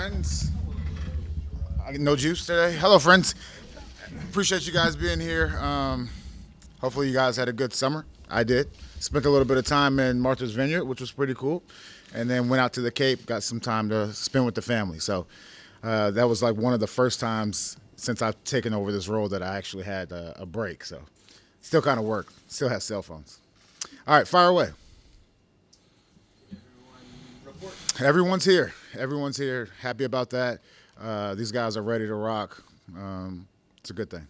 friends. I get no juice today. Hello, friends. Appreciate you guys being here. Hopefully, you guys had a good summer. I did. Spent a little bit of time in Martha's Vineyard, which was pretty cool, and then went out to the Cape. Got some time to spend with the family. So that was like one of the first times since I've taken over this role that I actually had a break. So still kind of work. Still have cell phones. All right, fire away. Everyone's here. Everyone's here. Happy about that. These guys are ready to rock. It's a good thing.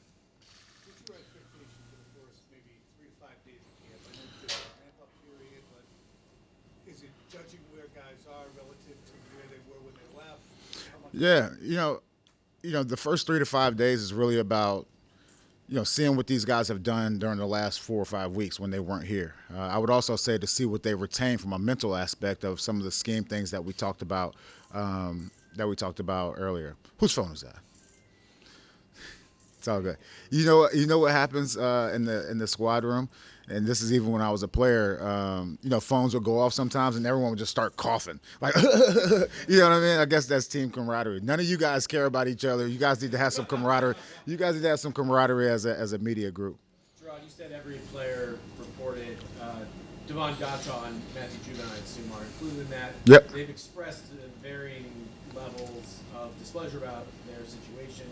What's your expectation for the first maybe 3 to 5 days of camp? I know there's a ramp-up period, but is it judging where guys are relative to where they were when they left? How much Yeah, the first 3 to 5 days is really about seeing what these guys have done during the last 4 or 5 weeks when they weren't here. I would also say to see what they retained from a mental aspect of some of the scheme things that we talked about earlier. Whose phone is that? It's all good. You know what happens in the squad room, and this is even when I was a player. Phones would go off sometimes, and everyone would just start coughing, like, you know what I mean? I guess that's team camaraderie. None of you guys care about each other. You guys need to have some camaraderie. You guys need to have some camaraderie as a media group. Jerod, you said every player reported Devon Gotcha and Matthew Judon, I assume, are included in that. Yep. They've expressed varying levels of displeasure about their situation.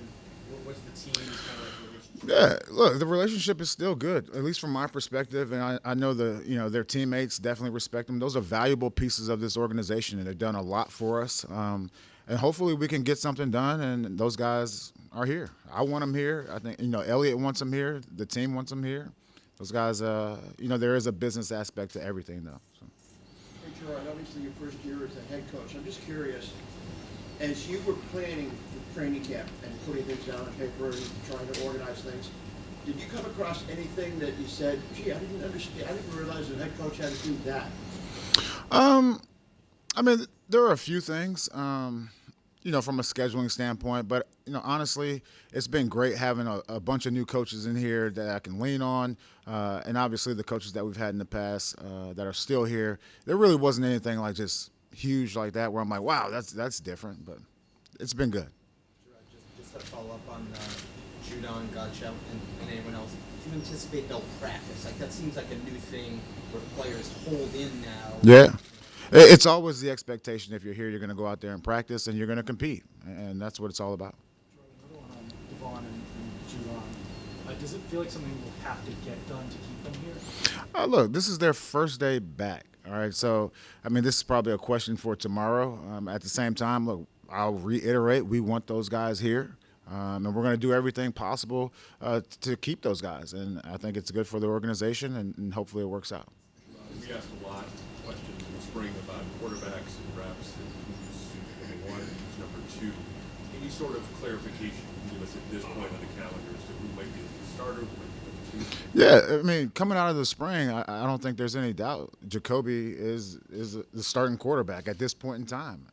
What's the team's kind of like relationship? Yeah, look, the relationship is still good, at least from my perspective, and I know their teammates definitely respect them. Those are valuable pieces of this organization, and they've done a lot for us. And hopefully we can get something done, and those guys are here. I want them here. I think Elliott wants them here. The team wants them here. Those guys, there is a business aspect to everything, though. So. Hey, Jerod, obviously your first year as a head coach. I'm just curious, as you were planning the training camp and putting things down on paper and trying to organize things, did you come across anything that you said, gee, I didn't understand, I didn't realize the head coach had to do that? There are a few things, from a scheduling standpoint, but, honestly, it's been great having a bunch of new coaches in here that I can lean on, and obviously the coaches that we've had in the past that are still here. There really wasn't anything like just huge like that where I'm like, wow, that's different, but it's been good. Just to follow up on Judon, Gotcha, and anyone else, do you anticipate they'll practice? Like, that seems like a new thing where players hold in now. Yeah. It's always the expectation if you're here, you're going to go out there and practice and you're going to compete, and that's what it's all about. Another one on Devon and Judon. Does it feel like something will have to get done to keep them here? Look, this is their first day back, all right? So, this is probably a question for tomorrow. At the same time, look, I'll reiterate, we want those guys here, and we're going to do everything possible to keep those guys, and I think it's good for the organization, and hopefully it works out. We asked a lot of questions in the spring about quarterbacks and reps and who's number one and who's number two. Any sort of clarification you can give us at this point on the calendar as to who might be the starter, who might be number two? Yeah, coming out of the spring, I don't think there's any doubt. Jacoby is the starting quarterback at this point in time.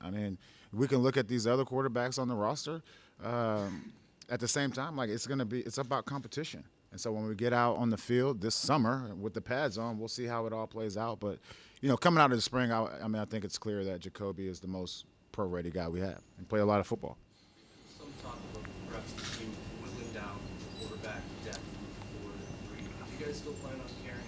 We can look at these other quarterbacks on the roster. At the same time, it's about competition. And so when we get out on the field this summer with the pads on, we'll see how it all plays out. But, coming out of the spring, I think it's clear that Jacoby is the most pro-ready guy we have and play a lot of football. Some talk about perhaps the team whittling down quarterback depth from 4 to 3. Do you guys still plan on carrying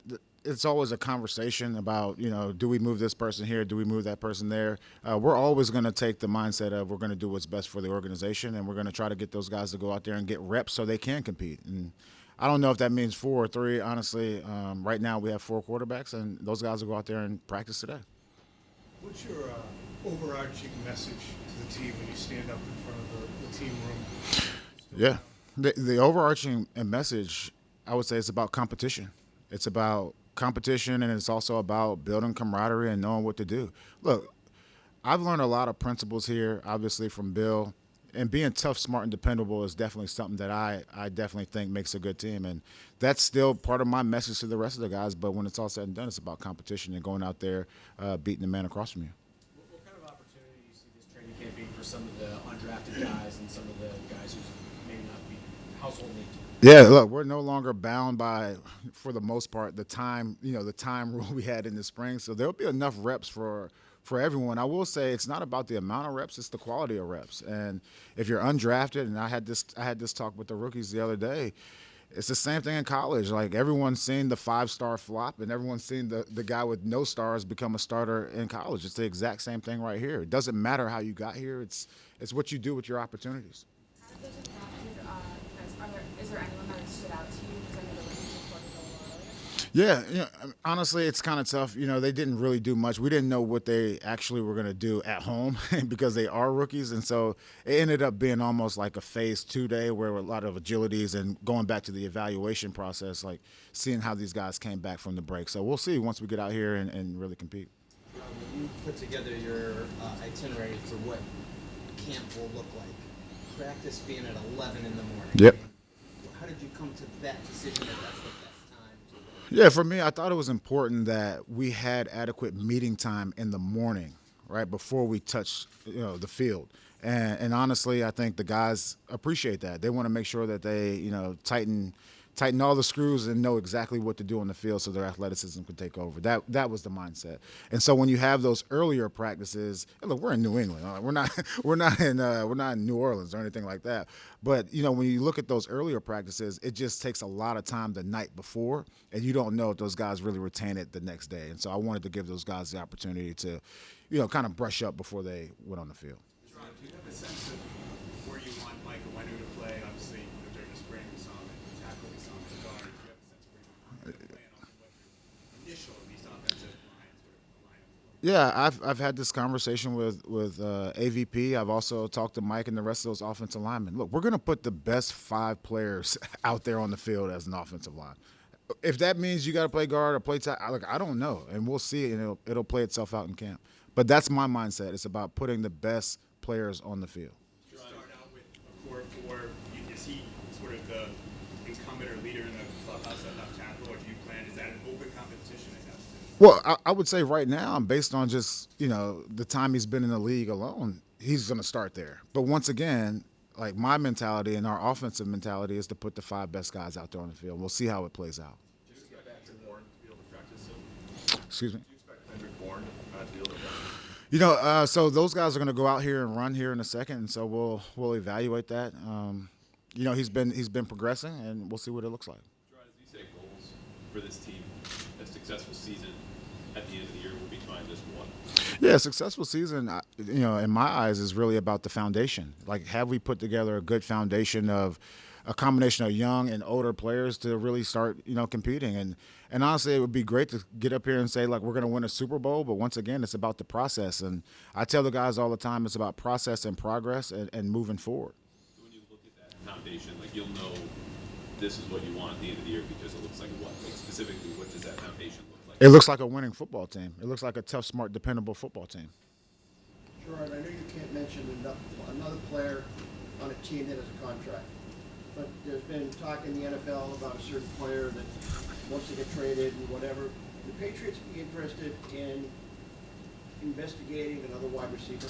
it? It's always a conversation about, do we move this person here? Do we move that person there? We're always going to take the mindset of we're going to do what's best for the organization, and we're going to try to get those guys to go out there and get reps so they can compete. And I don't know if that means 4 or 3. Honestly, right now we have 4 quarterbacks, and those guys will go out there and practice today. What's your overarching message to the team when you stand up in front of the team room? Yeah. The overarching message, I would say, is about competition. It's about competition, and it's also about building camaraderie and knowing what to do. Look, I've learned a lot of principles here, obviously, from Bill, and being tough, smart, and dependable is definitely something that I definitely think makes a good team, and that's still part of my message to the rest of the guys, but when it's all said and done, it's about competition and going out there beating the man across from you. What kind of opportunity do you see this training camp being for some of the undrafted guys and some of the guys who may not be household names? Yeah, look, we're no longer bound by, for the most part, the time, the time rule we had in the spring. So there'll be enough reps for everyone. I will say it's not about the amount of reps; it's the quality of reps. And if you're undrafted, and I had this talk with the rookies the other day. It's the same thing in college. Like everyone's seen the 5-star flop, and everyone's seen the guy with no stars become a starter in college. It's the exact same thing right here. It doesn't matter how you got here. It's what you do with your opportunities. Out of those adopted guys, is there anyone that has stood out to you? Because I know the rookies reported a little earlier. Yeah, honestly, it's kind of tough. They didn't really do much. We didn't know what they actually were going to do at home because they are rookies, and so it ended up being almost like a phase 2 day where a lot of agilities and going back to the evaluation process, like seeing how these guys came back from the break. So we'll see once we get out here and really compete. When you put together your itinerary for what camp will look like, practice being at 11 in the morning. Yep. How did you come to that decision that that's the best time to work? Yeah, for me, I thought it was important that we had adequate meeting time in the morning, right before we touch, the field. And honestly, I think the guys appreciate that. They want to make sure that they, tighten all the screws and know exactly what to do on the field so their athleticism can take over. That was the mindset. And so when you have those earlier practices, and look, we're in New England. We're not in New Orleans or anything like that. But when you look at those earlier practices, it just takes a lot of time the night before, and you don't know if those guys really retain it the next day. And so I wanted to give those guys the opportunity to, kind of brush up before they went on the field. Ron, do you have a sense of where you want Mike Owenu to play? Obviously, during the spring we saw him at tackle, we saw him at guard. Do you have a sense of where you want him to play and also what your initial, at least offensive line, sort of lineup? Yeah, I've had this conversation with AVP. I've also talked to Mike and the rest of those offensive linemen. Look, we're going to put the best 5 players out there on the field as an offensive line. If that means you got to play guard or play tackle, look, I don't know, and we'll see, and it'll play itself out in camp. But that's my mindset. It's about putting the best players on the field. You start out with a core 4. Is he sort of the incumbent or leader in the clubhouse at left tackle, or do you plan? Is that an open competition at that position? Well, I would say right now, based on just the time he's been in the league alone, he's going to start there. But once again, like my mentality and our offensive mentality is to put the 5 best guys out there on the field. We'll see how it plays out. Do you expect Hendrick Bourne to be able to practice soon? Excuse me. Do you expect Hendrick Bourne to be able to practice? So those guys are going to go out here and run here in a second, and so we'll evaluate that. He's been progressing, and we'll see what it looks like. Jerod, as you say, goals for this team, a successful season at the end of the year will be defined as what? Yeah, a successful season, in my eyes, is really about the foundation. Like, have we put together a good foundation of a combination of young and older players to really start, competing? And honestly, it would be great to get up here and say, like, we're going to win a Super Bowl, but once again, it's about the process. And I tell the guys all the time, it's about process and progress and moving forward. So when you look at that foundation, like you'll know this is what you want at the end of the year because it looks like what? Like specifically, what does that foundation look like? It looks like a winning football team. It looks like a tough, smart, dependable football team. Jerod, I know you can't mention another player on a team that has a contract, but there's been talk in the NFL about a certain player that wants to get traded and whatever. The Patriots be interested in investigating another wide receiver?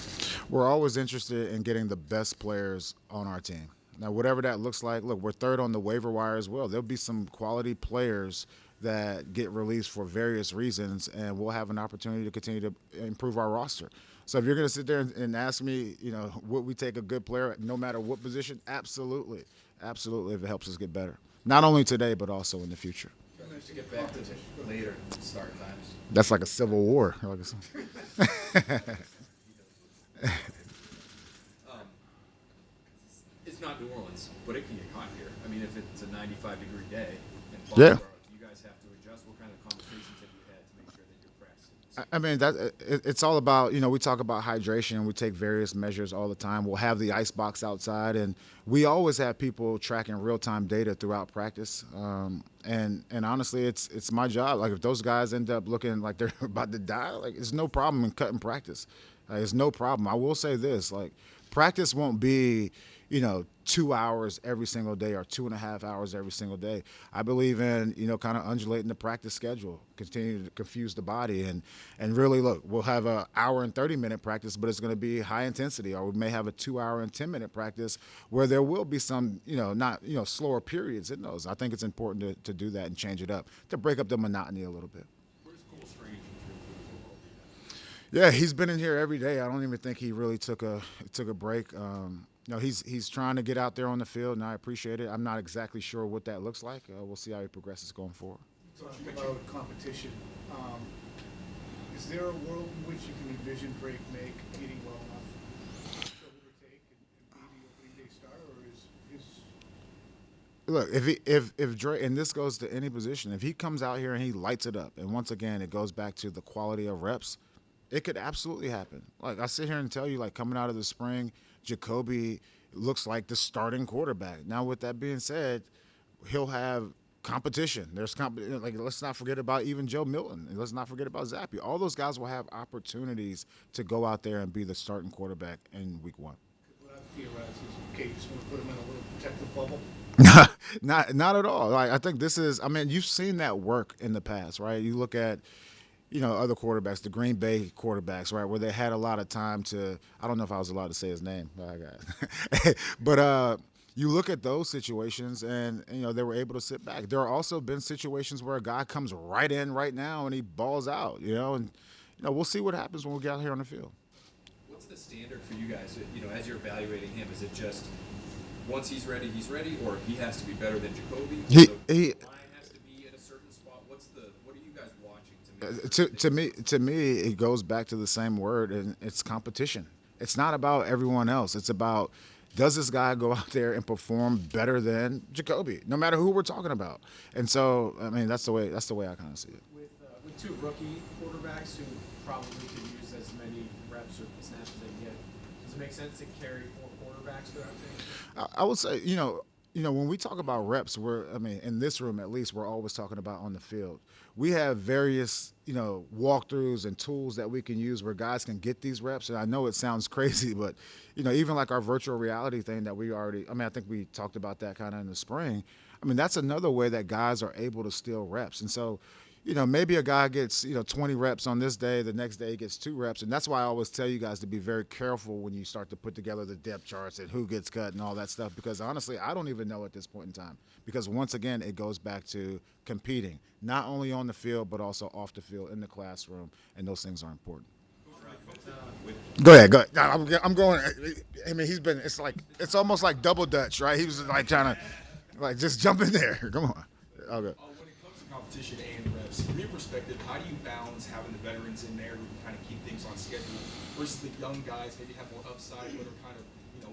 We're always interested in getting the best players on our team. Now, whatever that looks like, look, we're third on the waiver wire as well. There'll be some quality players that get released for various reasons, and we'll have an opportunity to continue to improve our roster. So if you're going to sit there and ask me, would we take a good player no matter what position? Absolutely. Absolutely, if it helps us get better. Not only today, but also in the future. To get back to later start times. That's like a civil war. It's not New Orleans, but it can get hot here. I mean, if it's a 95-degree day in Yeah. Foxborough, do you guys have to adjust? What kind of conversations have you had to make sure that you're practicing? I mean, it's all about, we talk about hydration. We take various measures all the time. We'll have the ice box outside, and we always have people tracking real-time data throughout practice. And honestly, it's my job. Like, if those guys end up looking like they're about to die, like, it's no problem in cutting practice. It's no problem. I will say this, like, practice won't be, 2 hours every single day or 2.5 hours every single day. I believe in, kind of undulating the practice schedule, continue to confuse the body, and really look, we'll have an hour and 30-minute practice, but it's going to be high intensity, or we may have a 2 hour and 10-minute practice where there will be some, not, slower periods in those. I think it's important to do that and change it up, to break up the monotony a little bit. Where's Cole Strange in terms of his football defense? Yeah, he's been in here every day. I don't even think he really took a break. He's trying to get out there on the field, and I appreciate it. I'm not exactly sure what that looks like. We'll see how he progresses going forward. Talking about competition, is there a world in which you can envision Drake May competing well enough to overtake and be the opening day starter, or is his Look, if Drake, and this goes to any position, if he comes out here and he lights it up, and once again it goes back to the quality of reps, it could absolutely happen. Like, I sit here and tell you, like, coming out of the spring, Jacoby looks like the starting quarterback. Now, with that being said, he'll have competition. Like, let's not forget about even Joe Milton. And let's not forget about Zappy. All those guys will have opportunities to go out there and be the starting quarterback in week 1. what I've theorized is, okay, you just want to put him in a little protective bubble? Not at all. Like, I think this is, you've seen that work in the past, right? You look at, other quarterbacks, the Green Bay quarterbacks, right, where they had a lot of time to, I don't know if I was allowed to say his name, but you look at those situations and, they were able to sit back. There are also been situations where a guy comes right in right now and he balls out, and, we'll see what happens when we get out here on the field. What's the standard for you guys, as you're evaluating him? Is it just once he's ready, or he has to be better than Jacoby? He Line has to be at a certain spot. What are you guys watching to me, it goes back to the same word, and it's competition. It's not about everyone else. It's about, does this guy go out there and perform better than Jacoby, no matter who we're talking about? And so, that's the way I kind of see it. With two rookie quarterbacks who probably could use as many reps or snaps as they can get, does it make sense to carry 4 quarterbacks throughout things? I would say, when we talk about reps, in this room at least, we're always talking about on the field. We have various, walkthroughs and tools that we can use where guys can get these reps. And I know it sounds crazy, but, even like our virtual reality thing that we already, I think we talked about that kind of in the spring. That's another way that guys are able to steal reps. And so, maybe a guy gets, 20 reps on this day, the next day he gets 2 reps. And that's why I always tell you guys to be very careful when you start to put together the depth charts and who gets cut and all that stuff. Because honestly, I don't even know at this point in time. Because once again, it goes back to competing, not only on the field, but also off the field, in the classroom. And those things are important. Go ahead. I'm going. It's almost like double Dutch, right? He was like trying to, just jump in there. Come on. I'll go. When it comes to competition and reps, from your perspective, how do you balance having the veterans in there who can kind of keep things on schedule versus the young guys maybe have more upside, but are kind of,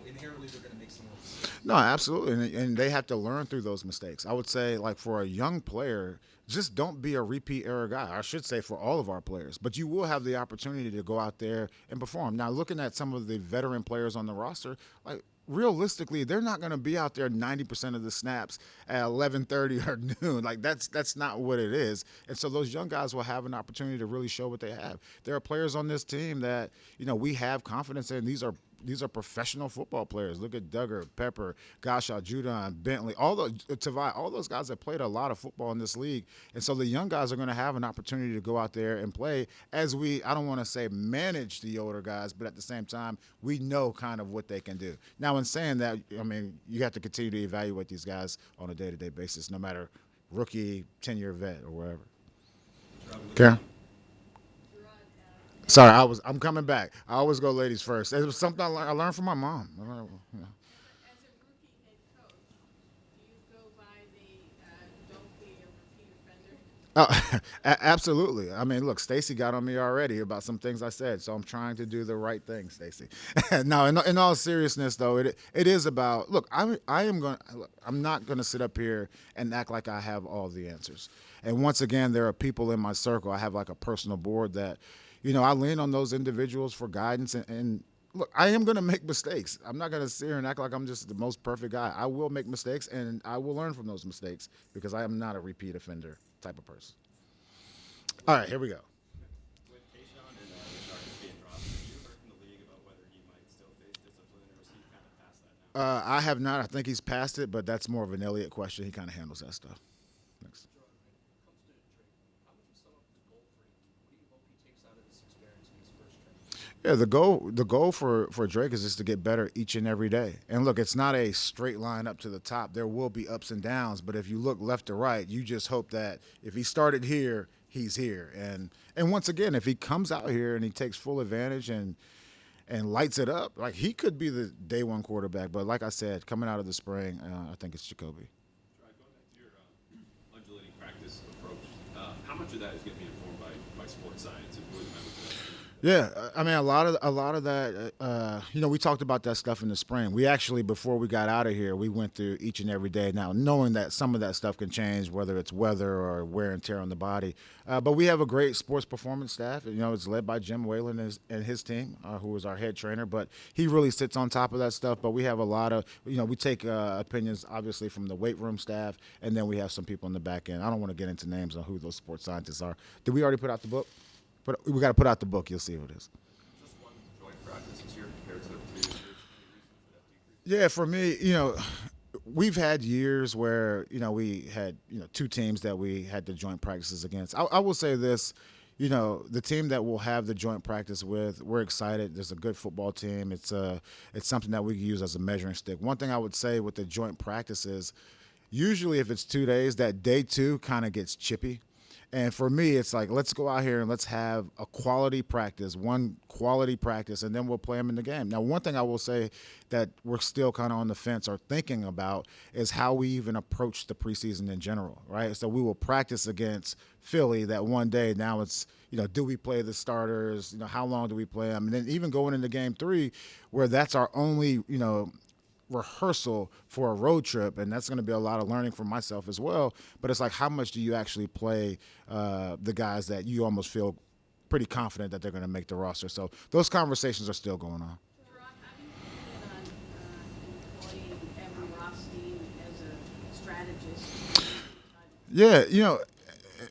inherently they're going to make some more mistakes? No, absolutely, and they have to learn through those mistakes. I would say, like, for a young player, just don't be a repeat error guy. I should say for all of our players, but you will have the opportunity to go out there and perform. Now, looking at some of the veteran players on the roster, like, realistically, they're not going to be out there 90% of the snaps at 11:30 or noon. Like, that's not what it is. And so those young guys will have an opportunity to really show what they have. There are players on this team that, we have confidence in. These are professional football players. Look at Duggar, Pepper, Gashaw, Judon, Bentley, Tavai, all those guys that played a lot of football in this league. And so the young guys are going to have an opportunity to go out there and play as I don't want to say manage the older guys, but at the same time, we know kind of what they can do. Now, in saying that, you have to continue to evaluate these guys on a day-to-day basis, no matter rookie, 10-year vet, or wherever. Karen? Sorry, I'm coming back. I always go ladies first. It was something I learned from my mom. As a rookie head coach, do you go by the don't be a repeat offender? Absolutely. Look, Stacy got on me already about some things I said, so I'm trying to do the right thing, Stacy. No, in all seriousness, though, it is about. Look, I'm not going to sit up here and act like I have all the answers. And once again, there are people in my circle. I have like a personal board that. I lean on those individuals for guidance. And look, I am going to make mistakes. I'm not going to sit here and act like I'm just the most perfect guy. I will make mistakes, and I will learn from those mistakes because I am not a repeat offender type of person. All right, here we go. With Tayshaun and Richard being dropped, have you heard from the league about whether he might still face discipline, or is he kind of past that now? I have not. I think he's passed it, but that's more of an Elliott question. He kind of handles that stuff. Thanks. Yeah, the goal for Drake is just to get better each and every day. And look, it's not a straight line up to the top. There will be ups and downs, but if you look left to right, you just hope that if he started here, he's here. And once again, if he comes out here and he takes full advantage and lights it up, like he could be the day one quarterback. But like I said, coming out of the spring, I think it's Jacoby. Going back to your undulating practice approach, how much of that is going to be informed by sports science and really matters to that? Yeah, I mean a lot of that. We talked about that stuff in the spring. We actually, before we got out of here, we went through each and every day. Now, knowing that some of that stuff can change, whether it's weather or wear and tear on the body, but we have a great sports performance staff. It's led by Jim Whalen and his team, who is our head trainer. But he really sits on top of that stuff. But we have a lot of, we take opinions obviously from the weight room staff, and then we have some people in the back end. I don't want to get into names on who those sports scientists are. Did we already put out the book? But we got to put out the book. You'll see what it is. Just one joint practice this year compared to the previous years. Yeah, for me, we've had years where, we had, two teams that we had the joint practices against. I will say this, the team that we'll have the joint practice with, we're excited. There's a good football team. It's something that we can use as a measuring stick. One thing I would say with the joint practice is usually if it's 2 days, that day two kind of gets chippy. And for me, it's like, let's go out here and let's have a quality practice, one quality practice, and then we'll play them in the game. Now, one thing I will say that we're still kind of on the fence or thinking about is how we even approach the preseason in general, right? So we will practice against Philly that one day. Now it's, do we play the starters? How long do we play them? And then even going into game 3 where that's our only, rehearsal for a road trip, and that's going to be a lot of learning for myself as well. But it's like, how much do you actually play the guys that you almost feel pretty confident that they're going to make the roster? So those conversations are still going on. Jerod, how do you feel on employing Evan Rothstein as a strategist? Yeah,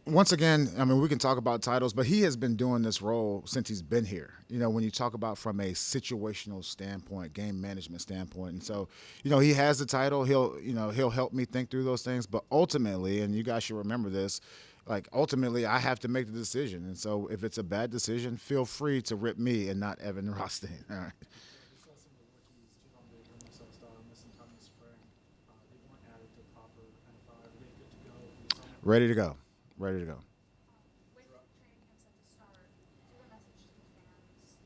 once again, I mean, we can talk about titles, but he has been doing this role since he's been here. When you talk about from a situational standpoint, game management standpoint. And so, he has the title. He'll help me think through those things. But ultimately, and you guys should remember this, ultimately, I have to make the decision. And so if it's a bad decision, feel free to rip me and not Evan Rothstein. All right. We saw some of the rookies, Judon, Baker, myself, missing time in the spring. They weren't added to proper NFL. Are they good to go for the summer? Ready to go. Ready to go. With training camps at the start, do you have a message to the fans, just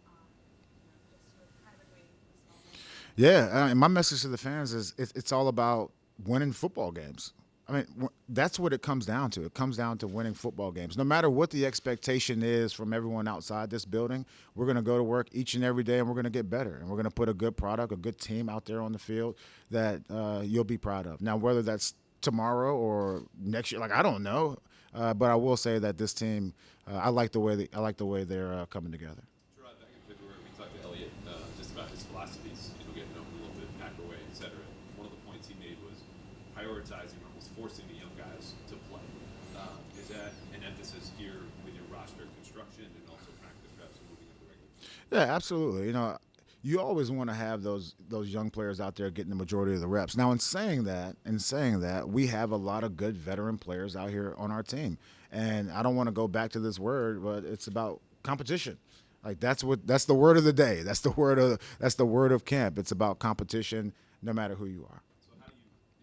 with kind of been waiting for this moment? Yeah, and my message to the fans is it's all about winning football games. I mean, that's what it comes down to. It comes down to winning football games. No matter what the expectation is from everyone outside this building, we're going to go to work each and every day, and we're going to get better. And we're going to put a good product, a good team out there on the field that you'll be proud of. Now, whether that's tomorrow or next year, I don't know. But I will say that this team, I like the way they're coming together. Jerod, back in February, we talked to Elliott just about his philosophies, getting over a little bit, Packer way, et cetera. One of the points he made was prioritizing, almost forcing the young guys to play. Is that an emphasis here with your roster construction and also practice reps and moving into the regular season? Yeah, absolutely. You always want to have those young players out there getting the majority of the reps. Now, in saying that, we have a lot of good veteran players out here on our team, and I don't want to go back to this word, but it's about competition. That's the word of the day. That's the word of camp. It's about competition, no matter who you are. So how do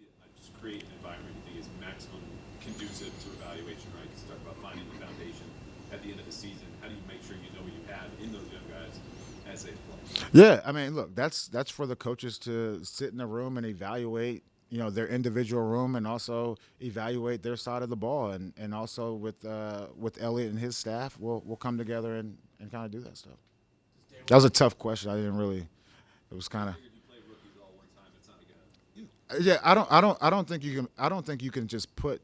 you just create an environment you think is maximum conducive to evaluation, right? You talk about finding the foundation at the end of the season. How do you make sure you know what you have in those young guys as they play? Yeah, I mean, look, that's for the coaches to sit in a room and evaluate, their individual room, and also evaluate their side of the ball, and also with Elliott and his staff, we'll come together and kind of do that stuff. That was a tough question. I didn't really. It was kind of. Yeah, I don't think you can just put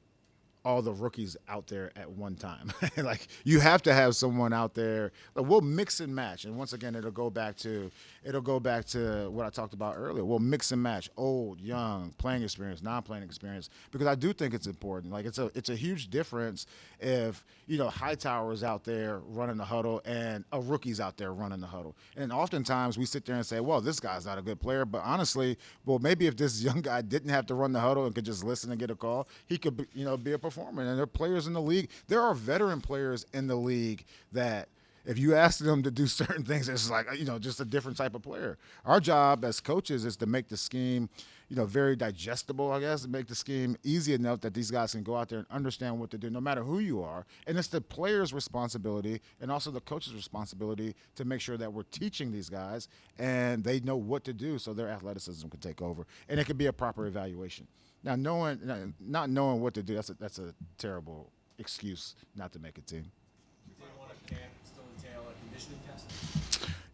all the rookies out there at one time. Like you have to have someone out there. Like, we'll mix and match, and once again, it'll go back to what I talked about earlier. We'll mix and match old, young, playing experience, non-playing experience, because I do think it's important. Like it's a huge difference if Hightower's out there running the huddle and a rookie's out there running the huddle. And oftentimes we sit there and say, well, this guy's not a good player, but honestly, well, maybe if this young guy didn't have to run the huddle and could just listen and get a call, he could be a performer. And there are players in the league. There are veteran players in the league that if you ask them to do certain things, it's like, just a different type of player. Our job as coaches is to make the scheme, very digestible, I guess, to make the scheme easy enough that these guys can go out there and understand what to do, no matter who you are. And it's the player's responsibility and also the coach's responsibility to make sure that we're teaching these guys and they know what to do so their athleticism can take over. And it can be a proper evaluation. Now, not knowing what to do, that's a terrible excuse not to make a team. Day one of camp still entail a conditioning test?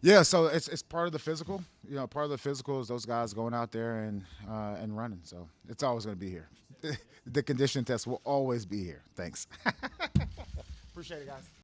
Yeah, so it's part of the physical. Part of the physical is those guys going out there and running. So it's always going to be here. The conditioning test will always be here. Thanks. Appreciate it, guys.